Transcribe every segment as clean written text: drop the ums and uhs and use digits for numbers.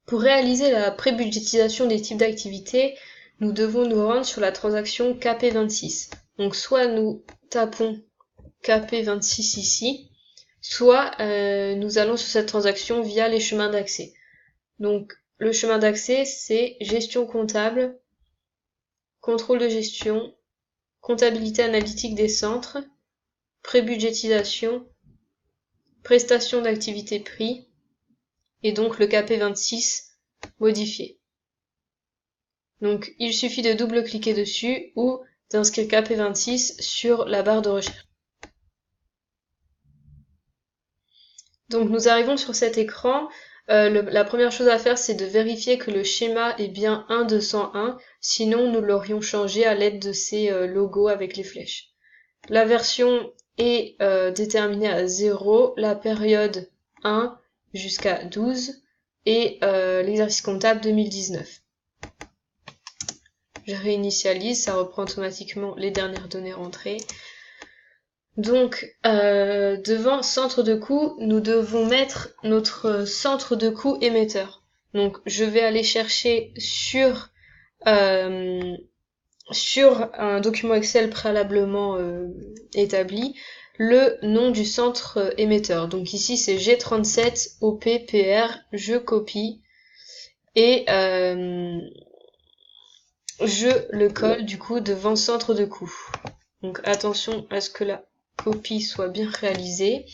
Pour réaliser la prébudgétisation des types d'activités, nous devons nous rendre sur la transaction KP26. Donc soit nous tapons KP26 ici, soit nous allons sur cette transaction via les chemins d'accès. Donc le chemin d'accès, c'est gestion comptable, contrôle de gestion, comptabilité analytique des centres, prébudgétisation, prestation d'activité prix, et donc le KP26 modifié. Donc il suffit de double-cliquer dessus ou d'inscrire KP26 sur la barre de recherche. Donc nous arrivons sur cet écran. La première chose à faire, c'est de vérifier que le schéma est bien 1.201, sinon nous l'aurions changé à l'aide de ces logos avec les flèches. La version est déterminée à 0, la période 1 jusqu'à 12 et l'exercice comptable 2019. Je réinitialise, ça reprend automatiquement les dernières données rentrées. Donc, devant centre de coût, nous devons mettre notre centre de coût émetteur. Donc, je vais aller chercher sur un document Excel préalablement établi le nom du centre émetteur. Donc ici, c'est G37 OPPR, je copie et je le colle du coup devant centre de coût. Donc attention à ce que la copie soit bien réalisée.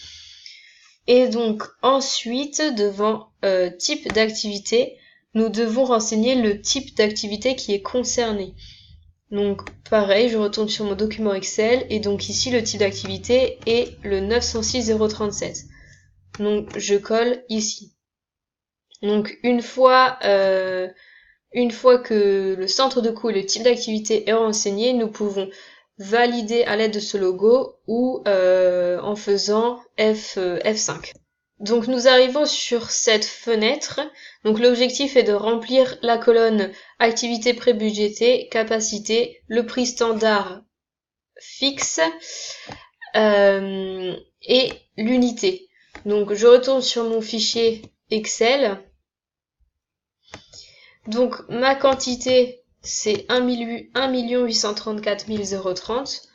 Et donc ensuite, devant type d'activité, nous devons renseigner le type d'activité qui est concerné. Donc pareil, je retourne sur mon document Excel et donc ici le type d'activité est le 906 037. Donc je colle ici. Donc une fois que le centre de coût et le type d'activité est renseigné, nous pouvons valider à l'aide de ce logo ou en faisant F5. Donc nous arrivons sur cette fenêtre. Donc l'objectif est de remplir la colonne activité prébudgétée, capacité, le prix standard fixe et l'unité. Donc je retourne sur mon fichier Excel. Donc ma quantité c'est 1 834 030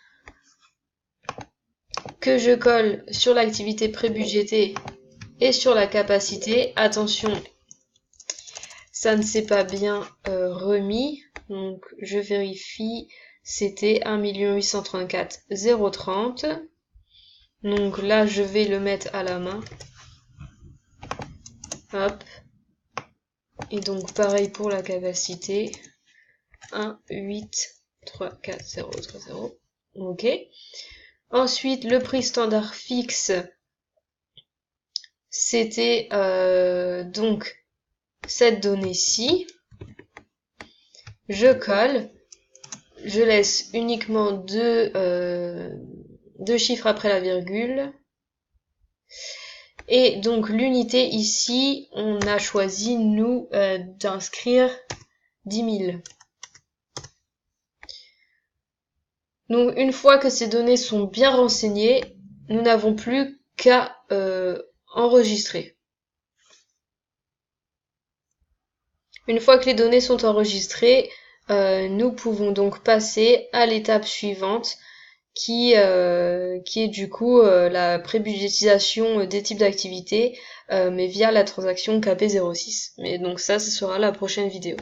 que je colle sur l'activité prébudgétée et sur la capacité. Attention, ça ne s'est pas bien remis, donc je vérifie, c'était 1 834 030. Donc là je vais le mettre à la main. Hop. Et donc pareil pour la capacité. 1 8 3 4 0 3 0. Ok. Ensuite le prix standard fixe, c'était donc cette donnée-ci. Je colle, je laisse uniquement deux chiffres après la virgule. Et donc l'unité ici, on a choisi nous d'inscrire 10 000. Donc une fois que ces données sont bien renseignées, nous n'avons plus qu'à enregistrer. Une fois que les données sont enregistrées, nous pouvons donc passer à l'étape suivante qui est du coup la prébudgétisation des types d'activités, mais via la transaction KP06. Mais donc ça, ce sera la prochaine vidéo.